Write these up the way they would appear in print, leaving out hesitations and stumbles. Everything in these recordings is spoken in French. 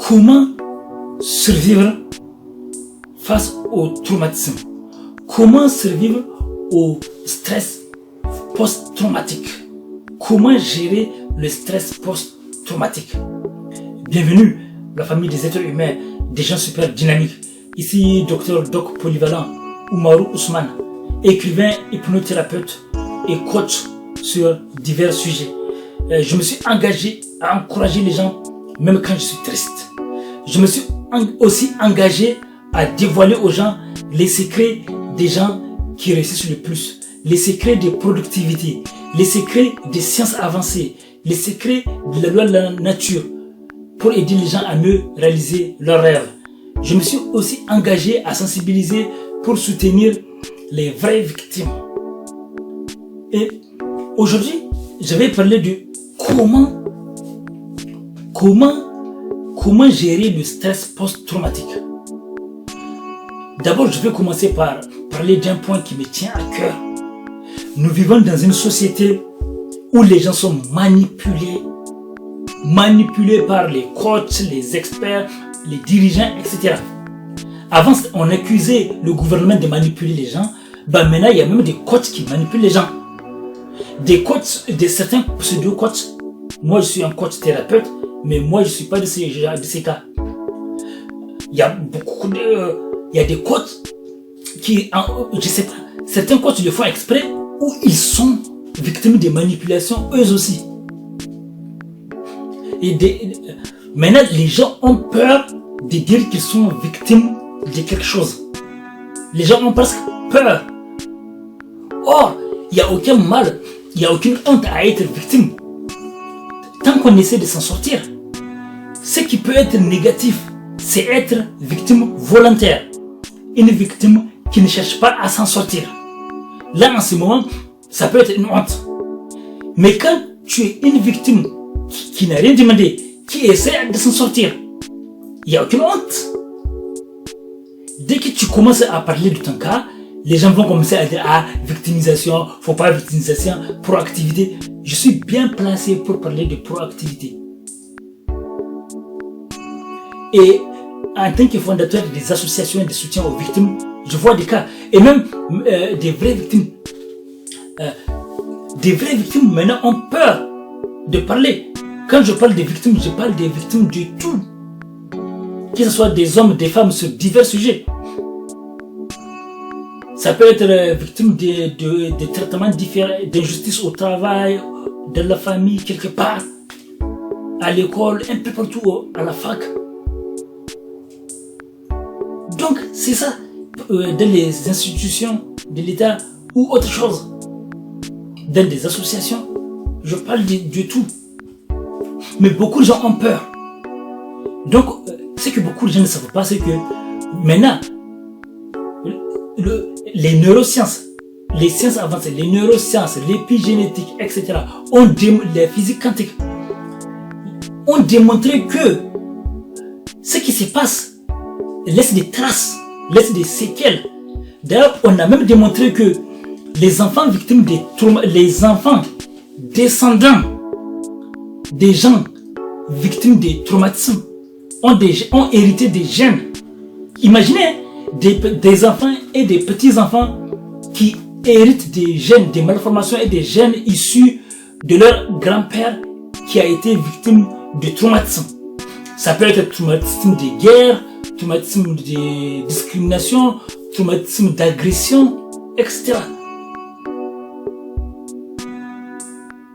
Comment survivre face au traumatisme? Comment survivre au stress post-traumatique? Comment gérer le stress post-traumatique? Bienvenue, la famille des êtres humains, des gens super dynamiques. Ici, Dr Doc Polyvalent, Oumarou Ousmane, écrivain, hypnothérapeute et coach sur divers sujets. Je me suis engagé à encourager les gens, même quand je suis triste. Je me suis aussi engagé à dévoiler aux gens les secrets des gens qui réussissent le plus, les secrets de productivité, les secrets des sciences avancées, les secrets de la loi de la nature pour aider les gens à mieux réaliser leurs rêves. Je me suis aussi engagé à sensibiliser pour soutenir les vraies victimes. Et aujourd'hui, je vais parler de comment gérer le stress post-traumatique. D'abord, je vais commencer par parler d'un point qui me tient à cœur. Nous vivons dans une société où les gens sont manipulés par les coachs, les experts, les dirigeants, etc. Avant, on accusait le gouvernement de manipuler les gens. Maintenant, il y a même des coachs qui manipulent les gens. Des coachs, certains pseudo-coachs. Moi, je suis un coach thérapeute, mais moi, je ne suis pas de ces cas. Il y a des coachs qui, je sais pas, certains coachs le font exprès ou ils sont victimes de manipulations eux aussi. Maintenant, les gens ont peur de dire qu'ils sont victimes de quelque chose. Les gens ont presque peur. Or, il n'y a aucun mal, il n'y a aucune honte à être victime. Tant qu'on essaie de s'en sortir, ce qui peut être négatif, c'est être victime volontaire. Une victime qui ne cherche pas à s'en sortir. Là, en ce moment, ça peut être une honte. Mais quand tu es une victime qui n'a rien demandé, qui essaie de s'en sortir, il n'y a aucune honte. Dès que tu commences à parler de ton cas, les gens vont commencer à dire victimisation, faut pas victimisation, proactivité. Je suis bien placé pour parler de proactivité. Et en tant que fondateur des associations de soutien aux victimes, je vois des cas, et même des vraies victimes. Des vraies victimes maintenant ont peur de parler. Quand je parle des victimes, je parle des victimes de tout. Que ce soit des hommes, des femmes sur divers sujets. Ça peut être victime de traitements différents, d'injustice au travail, dans la famille, quelque part, à l'école, un peu partout, à la fac. Donc, c'est ça, dans les institutions de l'État ou autre chose. Dans des associations, je parle de tout. Mais beaucoup de gens ont peur. Donc, ce que beaucoup de gens ne savent pas, c'est que maintenant, les neurosciences, les sciences avancées, les neurosciences, l'épigénétique, etc., la physique quantique, ont démontré que ce qui se passe laisse des traces, laisse des séquelles. D'ailleurs, on a même démontré que les enfants victimes des traumas, les enfants descendants des gens victimes des traumatismes ont hérité des gènes. Imaginez des enfants et des petits-enfants qui héritent des gènes, des malformations et des gènes issus de leur grand-père qui a été victime de traumatisme. Ça peut être traumatisme de guerre, traumatisme de discrimination, traumatisme d'agression, etc.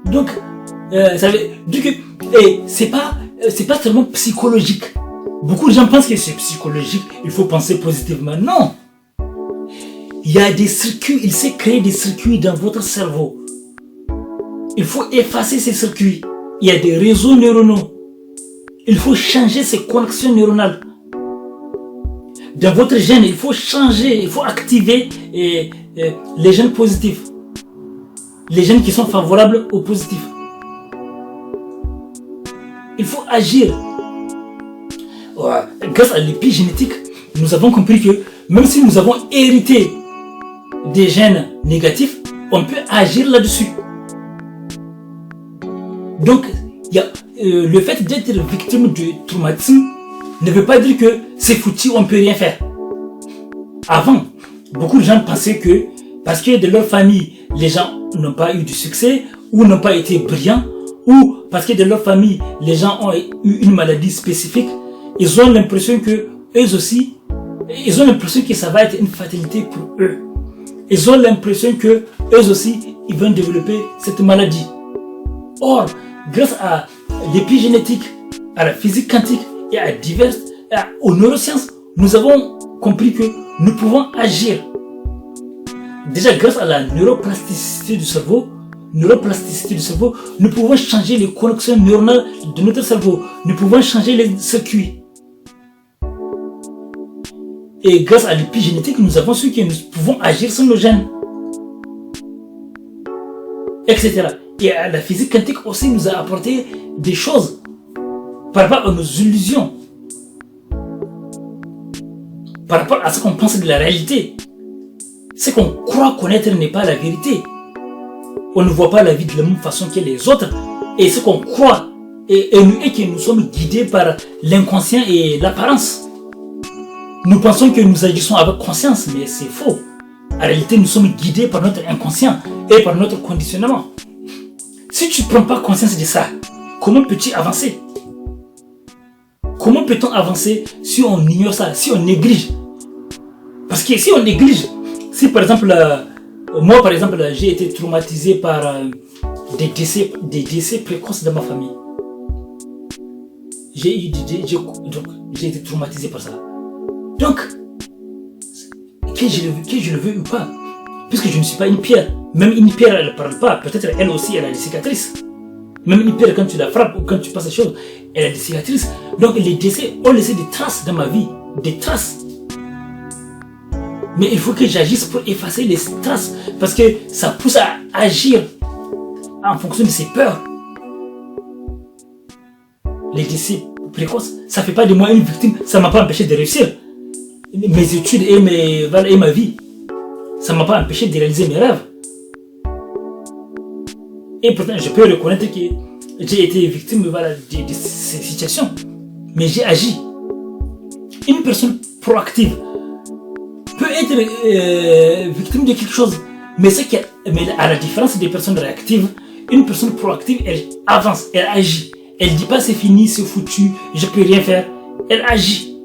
Donc, c'est pas tellement psychologique. Beaucoup de gens pensent que c'est psychologique, il faut penser positivement. Non! Il y a des circuits, il s'est créé des circuits dans votre cerveau. Il faut effacer ces circuits. Il y a des réseaux neuronaux. Il faut changer ces connexions neuronales. Dans votre gène, il faut changer, il faut activer les gènes positifs. Les gènes qui sont favorables au positif. Il faut agir. Grâce à l'épigénétique, nous avons compris que même si nous avons hérité des gènes négatifs, on peut agir là-dessus. Donc, il y a le fait d'être victime du traumatisme ne veut pas dire que c'est foutu, on ne peut rien faire. Avant, beaucoup de gens pensaient que parce que de leur famille, les gens n'ont pas eu du succès ou n'ont pas été brillants, ou parce que de leur famille, les gens ont eu une maladie spécifique, ils ont l'impression que eux aussi, ils ont l'impression que ça va être une fatalité pour eux. Ils ont l'impression que eux aussi, ils vont développer cette maladie. Or, grâce à l'épigénétique, à la physique quantique et aux neurosciences, nous avons compris que nous pouvons agir. Déjà, grâce à la neuroplasticité du cerveau, nous pouvons changer les connexions neuronales de notre cerveau. Nous pouvons changer les circuits. Et grâce à l'épigénétique, nous avons su que nous pouvons agir sur nos gènes. Etc. Et la physique quantique aussi nous a apporté des choses par rapport à nos illusions. Par rapport à ce qu'on pense de la réalité. Ce qu'on croit connaître n'est pas la vérité. On ne voit pas la vie de la même façon que les autres. Et ce qu'on croit et que nous sommes guidés par l'inconscient et l'apparence. Nous pensons que nous agissons avec conscience, mais c'est faux. En réalité, nous sommes guidés par notre inconscient et par notre conditionnement. Si tu ne prends pas conscience de ça, comment peux-tu avancer? Comment peut-on avancer si on ignore ça, si on néglige? Parce que si on néglige, si par exemple, moi par exemple, j'ai été traumatisé par des décès précoces dans ma famille. J'ai été traumatisé par ça. Donc, que je le veux ou pas, puisque je ne suis pas une pierre. Même une pierre, elle ne parle pas. Peut-être elle aussi, elle a des cicatrices. Même une pierre, quand tu la frappes ou quand tu passes des choses, elle a des cicatrices. Donc les décès ont laissé des traces dans ma vie. Des traces. Mais il faut que j'agisse pour effacer les traces. Parce que ça pousse à agir en fonction de ses peurs. Les décès précoces, ça ne fait pas de moi une victime. Ça ne m'a pas empêché de réussir mes études et ma vie. Ça ne m'a pas empêché de réaliser mes rêves. Et pourtant, je peux reconnaître que j'ai été victime de ces situations. Mais j'ai agi. Une personne proactive peut être victime de quelque chose. Mais à la différence des personnes réactives, une personne proactive, elle avance, elle agit. Elle ne dit pas c'est fini, c'est foutu, je ne peux rien faire. Elle agit.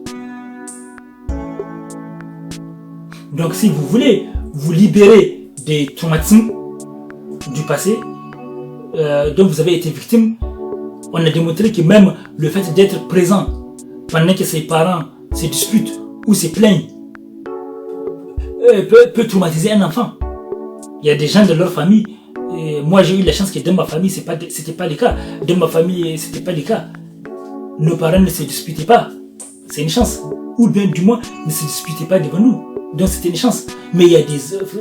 Donc si vous voulez vous libérer des traumatismes du passé, dont vous avez été victime, on a démontré que même le fait d'être présent pendant que ses parents se disputent ou se plaignent peut traumatiser un enfant. Il y a des gens de leur famille, moi j'ai eu la chance que dans ma famille c'était pas le cas. Dans ma famille c'était pas le cas. Nos parents ne se disputaient pas, c'est une chance. Ou bien du moins ne se disputaient pas devant nous, donc c'était une chance. Mais il y a des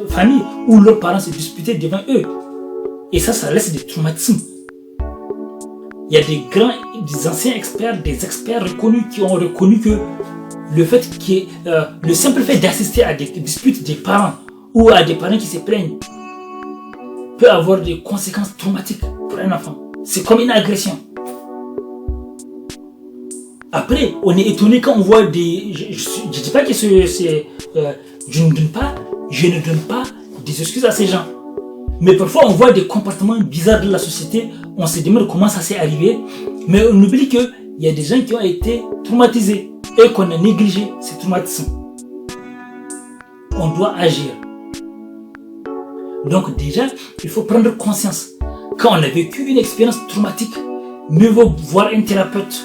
familles où leurs parents se disputaient devant eux. Et ça laisse des traumatismes. Il y a des anciens experts, des experts reconnus qui ont reconnu que le simple fait d'assister à des disputes des parents ou à des parents qui se plaignent peut avoir des conséquences traumatiques pour un enfant. C'est comme une agression. Après, on est étonné quand on voit des... Je ne dis pas que je ne donne pas des excuses à ces gens. Mais parfois, on voit des comportements bizarres de la société. On se demande comment ça s'est arrivé. Mais on oublie qu'il y a des gens qui ont été traumatisés et qu'on a négligé ces traumatismes. On doit agir. Donc déjà, il faut prendre conscience. Quand on a vécu une expérience traumatique, mieux vaut voir un thérapeute.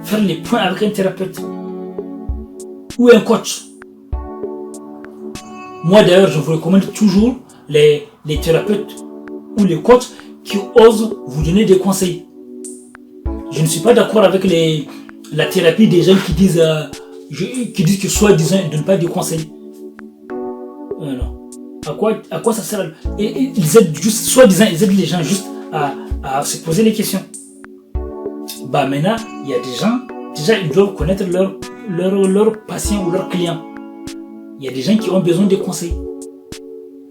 Faire les points avec un thérapeute. Ou un coach. Moi d'ailleurs, je vous recommande toujours les thérapeutes ou les coachs qui osent vous donner des conseils. Je ne suis pas d'accord avec la thérapie des gens qui disent que soi-disant ils ne donnent pas de conseils. Non. À quoi ça sert? Ils aident juste, soi-disant, ils aident les gens juste à se poser les questions. Maintenant, il y a des gens, déjà ils doivent connaître leurs patients ou leurs clients. Il y a des gens qui ont besoin de conseils.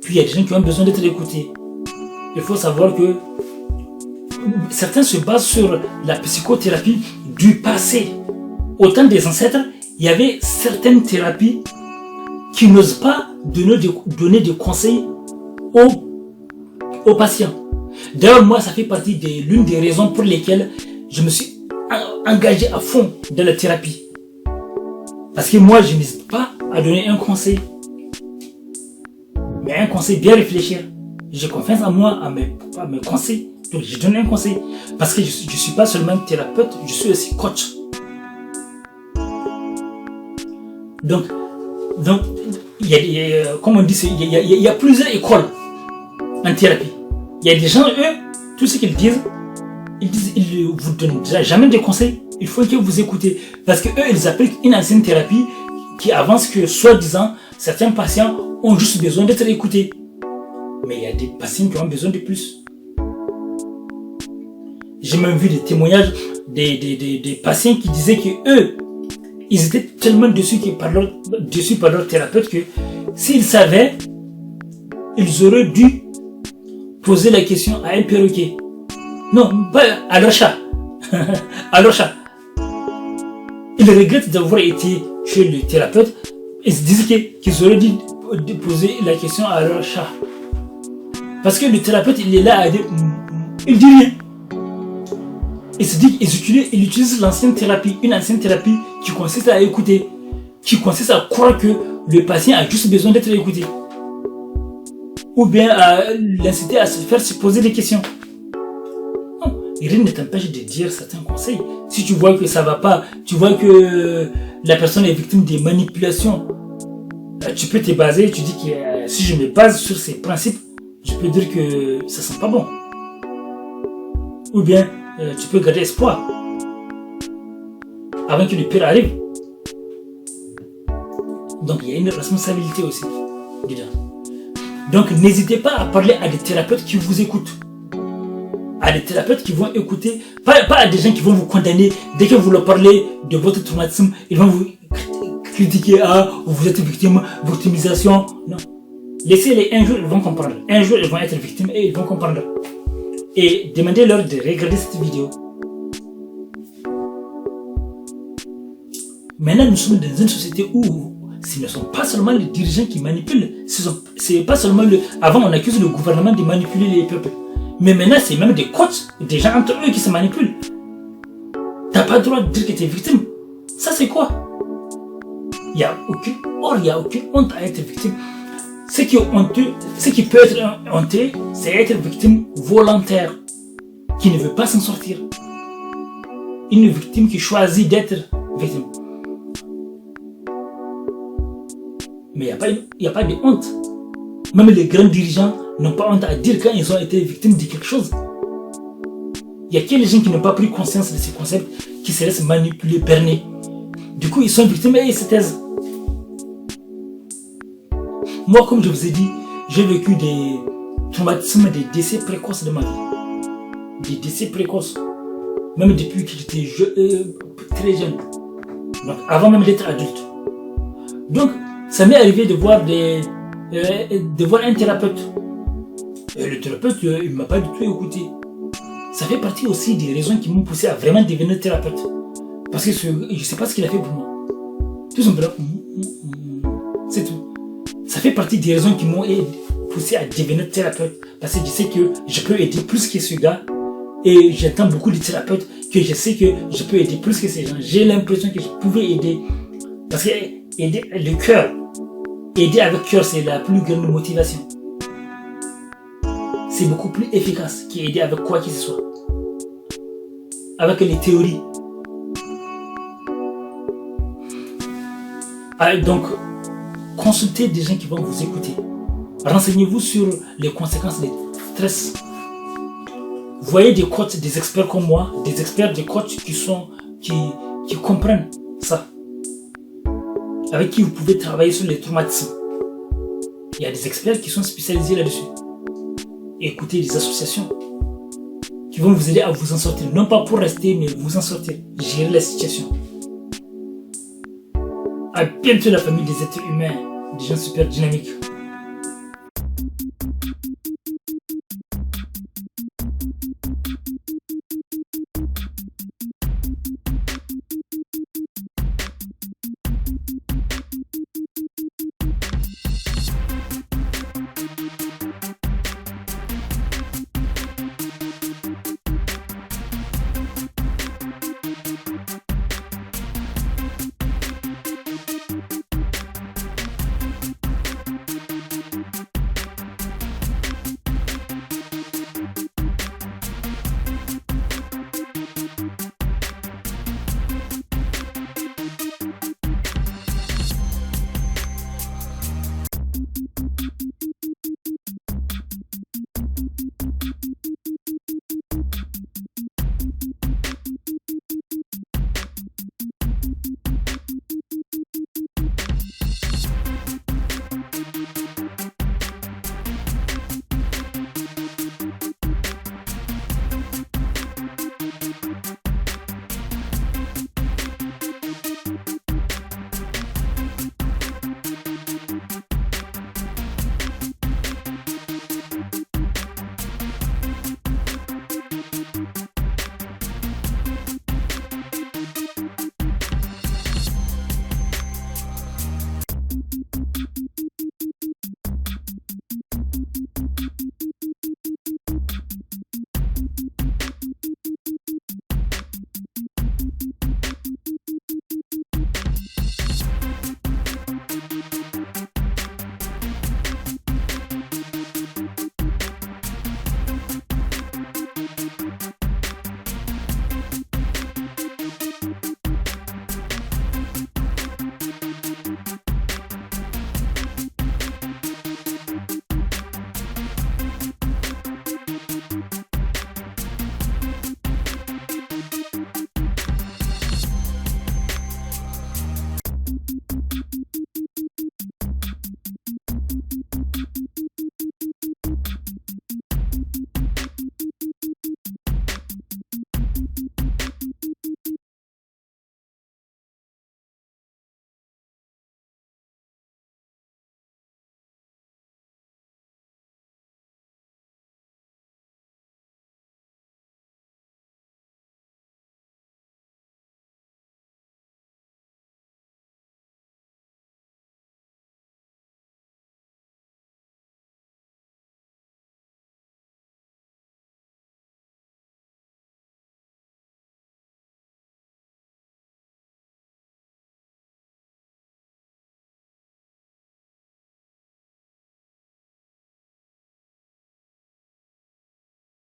Puis il y a des gens qui ont besoin d'être écoutés. Il faut savoir que certains se basent sur la psychothérapie du passé. au temps des ancêtres, il y avait certaines thérapies qui n'osent pas donner des conseils aux patients. D'ailleurs, moi, ça fait partie de l'une des raisons pour lesquelles je me suis engagé à fond dans la thérapie. Parce que moi, je n'hésite pas à donner un conseil. Mais un conseil bien réfléchir. J'ai confiance en moi, à mes conseils. Donc, je donne un conseil. Parce que je suis pas seulement thérapeute, je suis aussi coach. Donc, comme on dit, il y a plusieurs écoles en thérapie. Il y a des gens, eux, tout ce qu'ils disent, ils ne vous donnent jamais de conseils. Il faut que vous écoutez. Parce que eux, ils appliquent une ancienne thérapie qui avance que, soi-disant, certains patients ont juste besoin d'être écoutés. Mais il y a des patients qui ont besoin de plus. J'ai même vu des témoignages des patients qui disaient que eux, ils étaient tellement déçus par leur thérapeute que s'ils savaient, ils auraient dû poser la question à un perroquet. Non, pas à leur chat. À leur chat. Ils regrettent d'avoir été chez le thérapeute et se disent qu'ils auraient dû poser la question à leur chat. Parce que le thérapeute, il est là à dire, il dit rien. Il se dit qu'il utilise l'ancienne thérapie, une ancienne thérapie qui consiste à écouter, qui consiste à croire que le patient a juste besoin d'être écouté. Ou bien à l'inciter à se faire se poser des questions. Non, rien ne t'empêche de dire certains conseils. Si tu vois que ça va pas, tu vois que la personne est victime des manipulations, tu peux te baser, tu dis que si je me base sur ces principes, je peux dire que ça sent pas bon. Ou bien, tu peux garder espoir avant que le pire arrive. Donc il y a une responsabilité aussi dedans. Donc n'hésitez pas à parler à des thérapeutes qui vous écoutent. À des thérapeutes qui vont écouter, pas à des gens qui vont vous condamner. Dès que vous leur parlez de votre traumatisme, ils vont vous critiquer, vous êtes victimisation. Non. Laissez-les, un jour ils vont comprendre. Un jour ils vont être victimes et ils vont comprendre. Et demandez-leur de regarder cette vidéo. Maintenant, nous sommes dans une société où ce ne sont pas seulement les dirigeants qui manipulent. C'est pas seulement Avant, on accuse le gouvernement de manipuler les peuples. Mais maintenant, c'est même des coachs, des gens entre eux qui se manipulent. T'as pas le droit de dire que tu es victime. Ça, c'est quoi? Il n'y a aucune honte à être victime. Ce qui peut être honteux, c'est être victime volontaire, qui ne veut pas s'en sortir. Une victime qui choisit d'être victime. Mais il n'y a pas de honte. Même les grands dirigeants n'ont pas honte à dire quand ils ont été victimes de quelque chose. Il n'y a que les gens qui n'ont pas pris conscience de ces concepts, qui se laissent manipuler, berner. Du coup, ils sont victimes et ils se taisent. Moi, comme je vous ai dit, j'ai vécu des traumatismes, des décès précoces de ma vie. Des décès précoces. Même depuis que j'étais très jeune. Donc, avant même d'être adulte. Donc, ça m'est arrivé de voir un thérapeute. Et le thérapeute, il ne m'a pas du tout écouté. Ça fait partie aussi des raisons qui m'ont poussé à vraiment devenir thérapeute. Parce que je ne sais pas ce qu'il a fait pour moi. Tout simplement. C'est tout. Ça fait partie des raisons qui m'ont poussé à devenir thérapeute. Parce que je sais que je peux aider plus que ce gars. Et j'entends beaucoup de thérapeutes que je sais que je peux aider plus que ces gens. J'ai l'impression que je pouvais aider. Parce que aider le cœur. Aider avec cœur, c'est la plus grande motivation. C'est beaucoup plus efficace qu'aider avec quoi que ce soit. Avec les théories. Donc, consultez des gens qui vont vous écouter. Renseignez-vous sur les conséquences du stress. Voyez des coachs, des experts comme moi, des experts, des coachs qui comprennent ça. Avec qui vous pouvez travailler sur les traumatismes. Il y a des experts qui sont spécialisés là-dessus. Écoutez des associations qui vont vous aider à vous en sortir. Non pas pour rester, mais vous en sortir. Gérer la situation. À bientôt la famille des êtres humains, des gens super dynamiques.